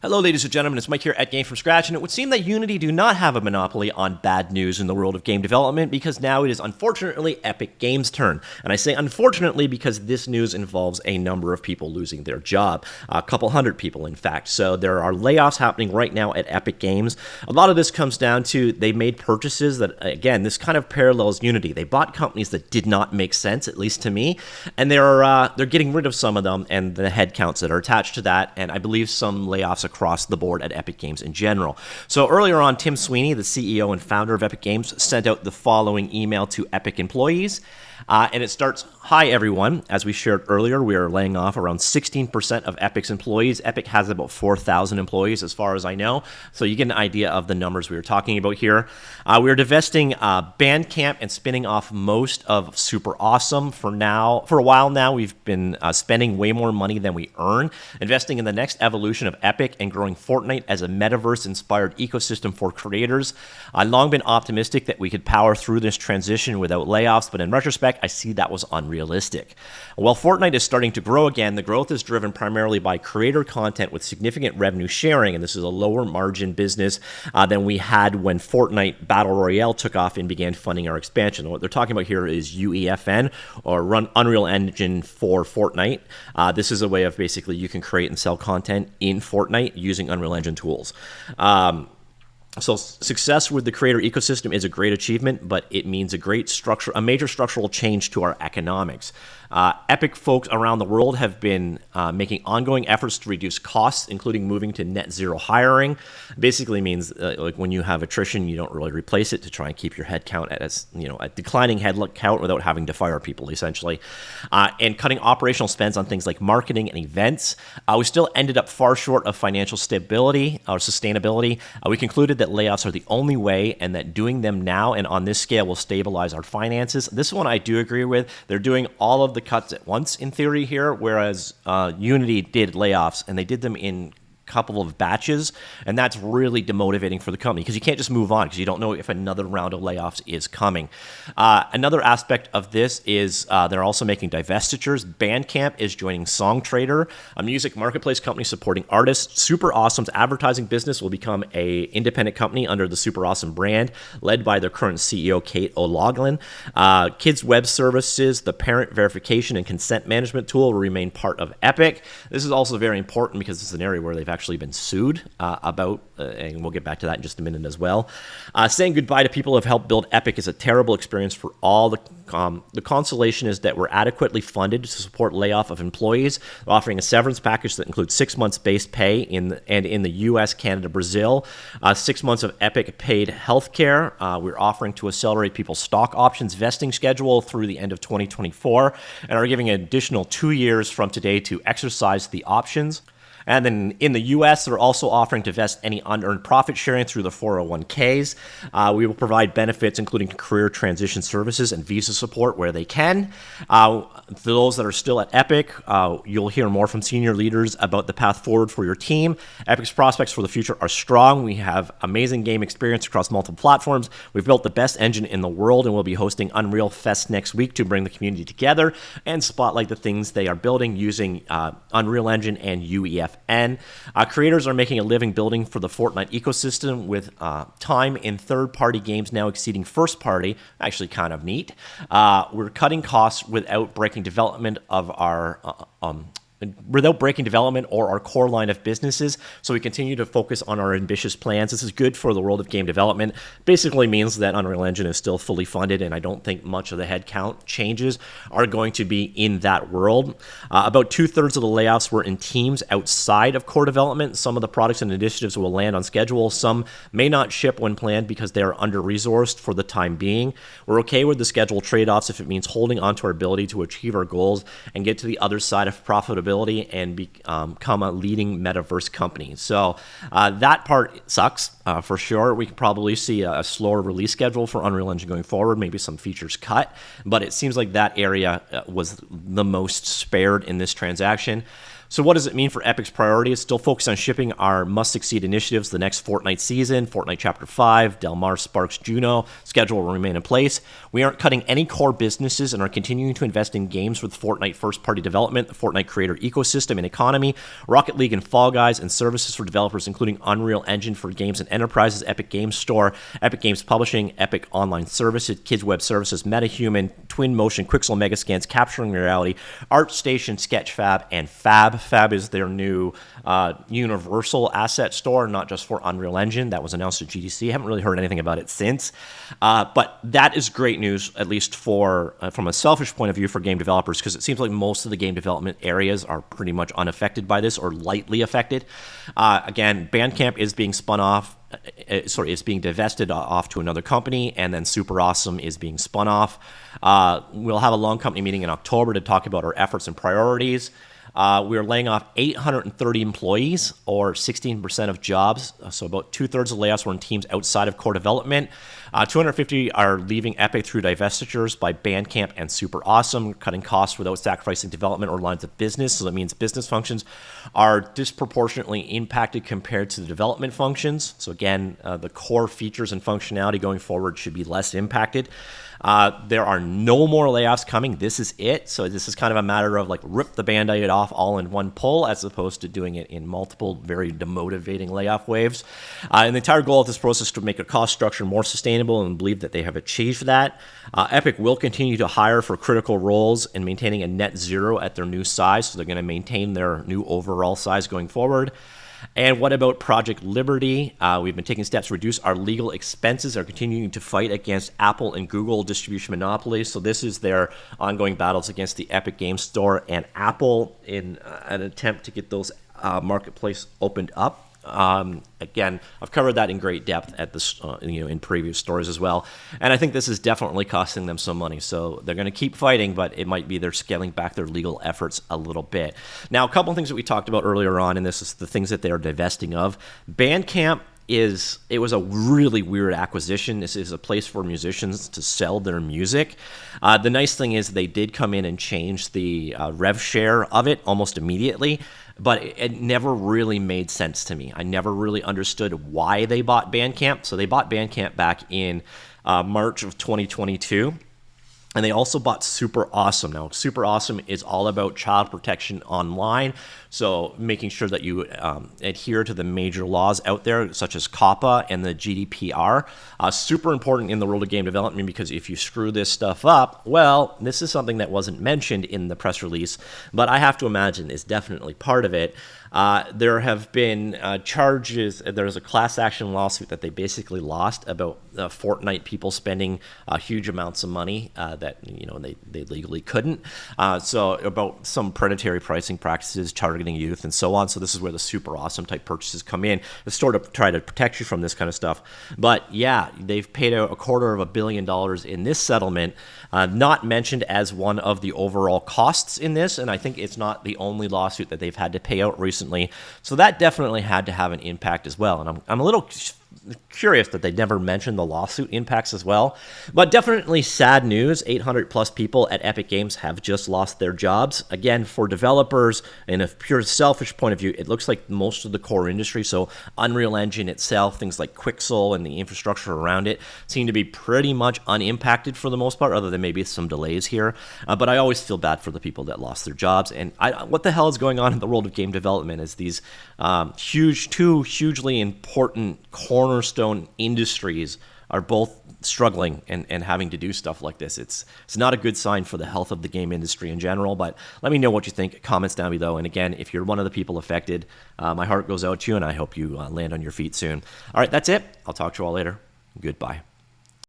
Hello, ladies and gentlemen, it's Mike here at Game From Scratch, and it would seem that Unity do not have a monopoly on bad news in the world of game development because now it is unfortunately Epic Games' turn. And I say unfortunately because this news involves a number of people losing their job, a couple hundred people in fact. So there are layoffs happening right now at Epic Games. A lot of this comes down to they made purchases that, again, this kind of parallels Unity. They bought companies that did not make sense, at least to me, and they're getting rid of some of them and the headcounts that are attached to that, and I believe some layoffs across the board at Epic Games in general. So earlier on, Tim Sweeney, the CEO and founder of Epic Games, sent out the following email to Epic employees. And it starts, "Hi everyone, as we shared earlier, we are laying off around 16% of Epic's employees. Epic has about 4,000 employees as far as I know, so you get an idea of the numbers we were talking about here. We are divesting Bandcamp and spinning off most of Super Awesome. For a while now, we've been spending way more money than we earn, investing in the next evolution of Epic and growing Fortnite as a metaverse-inspired ecosystem for creators. I've long been optimistic that we could power through this transition without layoffs, but in retrospect, I see that was unrealistic. While Fortnite is starting to grow again, the growth is driven primarily by creator content with significant revenue sharing, and this is a lower margin business than we had when Fortnite Battle Royale took off and began funding our expansion. What they're talking about here is UEFN, or Run Unreal Engine for Fortnite. This is a way of basically you can create and sell content in Fortnite using Unreal Engine tools. So success with the creator ecosystem is a great achievement, but it means a major structural change to our economics. Epic folks around the world have been making ongoing efforts to reduce costs, including moving to net zero hiring. Basically means like when you have attrition, you don't really replace it to try and keep your head count at a declining head count without having to fire people, essentially. And cutting operational spends on things like marketing and events. We still ended up far short of financial stability or sustainability. We concluded that layoffs are the only way, and that doing them now and on this scale will stabilize our finances. This one I do agree with. They're doing all of the cuts at once in theory here, whereas Unity did layoffs, and they did them in couple of batches, and that's really demotivating for the company because you can't just move on because you don't know if another round of layoffs is coming. Another aspect of this is they're also making divestitures. Bandcamp is joining Songtradr, a music marketplace company supporting artists. Super Awesome's advertising business will become a independent company under the Super Awesome brand, led by their current CEO, Kate O'Loughlin. Kids Web Services, the parent verification and consent management tool, will remain part of Epic. This is also very important because it's an area where they've actually been sued about, and we'll get back to that in just a minute as well. Saying goodbye to people who have helped build Epic is a terrible experience for all. The consolation is that we're adequately funded to support layoff of employees, offering a severance package that includes 6 months base pay in the US, Canada, Brazil, 6 months of Epic paid healthcare. We're offering to accelerate people's stock options vesting schedule through the end of 2024, and are giving an additional 2 years from today to exercise the options. And then in the U.S., they're also offering to vest any unearned profit sharing through the 401ks. We will provide benefits, including career transition services and visa support where they can. For those that are still at Epic, you'll hear more from senior leaders about the path forward for your team. Epic's prospects for the future are strong. We have amazing game experience across multiple platforms. We've built the best engine in the world, and we'll be hosting Unreal Fest next week to bring the community together and spotlight the things they are building using Unreal Engine and UEFN. Creators are making a living building for the Fortnite ecosystem with time in third-party games now exceeding first-party. Actually kind of neat. We're cutting costs without breaking development or our core line of businesses, so we continue to focus on our ambitious plans. This is good for the world of game development. Basically means that Unreal Engine is still fully funded, and I don't think much of the headcount changes are going to be in that world. About 2/3 of the layoffs were in teams outside of core development. Some of the products and initiatives will land on schedule. Some may not ship when planned because they are under-resourced for the time being. We're okay with the schedule trade-offs if it means holding on to our ability to achieve our goals and get to the other side of profitability and become a leading metaverse company. So that part sucks for sure. We could probably see a slower release schedule for Unreal Engine going forward, maybe some features cut, but it seems like that area was the most spared in this transaction. So what does it mean for Epic's priority? It's still focused on shipping our must-succeed initiatives the next Fortnite season, Fortnite Chapter 5, Del Mar, Sparks, Juno. Schedule will remain in place. We aren't cutting any core businesses and are continuing to invest in games with Fortnite first-party development, the Fortnite creator ecosystem and economy, Rocket League and Fall Guys, and services for developers including Unreal Engine for games and enterprises, Epic Games Store, Epic Games Publishing, Epic Online Services, Kids Web Services, MetaHuman, Twin Motion, Quixel Megascans, Capturing Reality, ArtStation, Sketchfab, and Fab. Fab is their new universal asset store, not just for Unreal Engine. That was announced at GDC. I haven't really heard anything about it since. But that is great news, at least for from a selfish point of view for game developers, because it seems like most of the game development areas are pretty much unaffected by this or lightly affected. Again, Bandcamp is being spun off. Is being divested off to another company, and then Super Awesome is being spun off. We'll have a long company meeting in October to talk about our efforts and priorities. We are laying off 830 employees, or 16% of jobs. So about 2/3 of layoffs were in teams outside of core development. 250 are leaving Epic through divestitures by Bandcamp and Super Awesome, cutting costs without sacrificing development or lines of business. So that means business functions are disproportionately impacted compared to the development functions. So again, the core features and functionality going forward should be less impacted. There are no more layoffs coming. This is it. So this is kind of a matter of like rip the Band-Aid off all in one pull, as opposed to doing it in multiple very demotivating layoff waves. And the entire goal of this process is to make a cost structure more sustainable, and believe that they have achieved that. Epic will continue to hire for critical roles and maintaining a net zero at their new size. So they're going to maintain their new overall size going forward. And what about Project Liberty? We've been taking steps to reduce our legal expenses, are continuing to fight against Apple and Google distribution monopolies. So this is their ongoing battles against the Epic Games Store and Apple in an attempt to get those marketplace opened up. Again, I've covered that in great depth at this, in previous stories as well. And I think this is definitely costing them some money. So they're going to keep fighting, but it might be they're scaling back their legal efforts a little bit. Now, a couple of things that we talked about earlier on, and this is the things that they are divesting of. Bandcamp it was a really weird acquisition. This is a place for musicians to sell their music. The nice thing is they did come in and change the rev share of it almost immediately, but it never really made sense to me. I never really understood why they bought Bandcamp. So they bought Bandcamp back in March of 2022. And they also bought Super Awesome. Now, Super Awesome is all about child protection online. So making sure that you adhere to the major laws out there, such as COPPA and the GDPR. Super important in the world of game development, because if you screw this stuff up, well, this is something that wasn't mentioned in the press release, but I have to imagine is definitely part of it. There have been charges. There's a class action lawsuit that they basically lost about Fortnite people spending huge amounts of money that they legally couldn't. So about some predatory pricing practices targeting youth and so on. So this is where the Super Awesome type purchases come in. It's sort of try to protect you from this kind of stuff. But yeah, they've paid out $250 million in this settlement, not mentioned as one of the overall costs in this. And I think it's not the only lawsuit that they've had to pay out recently. So that definitely had to have an impact as well. And I'm a little curious that they never mentioned the lawsuit impacts as well. But definitely sad news. 800 plus people at Epic Games have just lost their jobs. Again, for developers, in a pure selfish point of view, it looks like most of the core industry, so Unreal Engine itself, things like Quixel and the infrastructure around it, seem to be pretty much unimpacted for the most part, other than maybe some delays here. But I always feel bad for the people that lost their jobs. And what the hell is going on in the world of game development is these two hugely important cornerstone industries are both struggling and having to do stuff like this. It's not a good sign for the health of the game industry in general, but let me know what you think. Comments down below. And again, if you're one of the people affected, my heart goes out to you, and I hope you land on your feet soon. All right, that's it. I'll talk to you all later. Goodbye.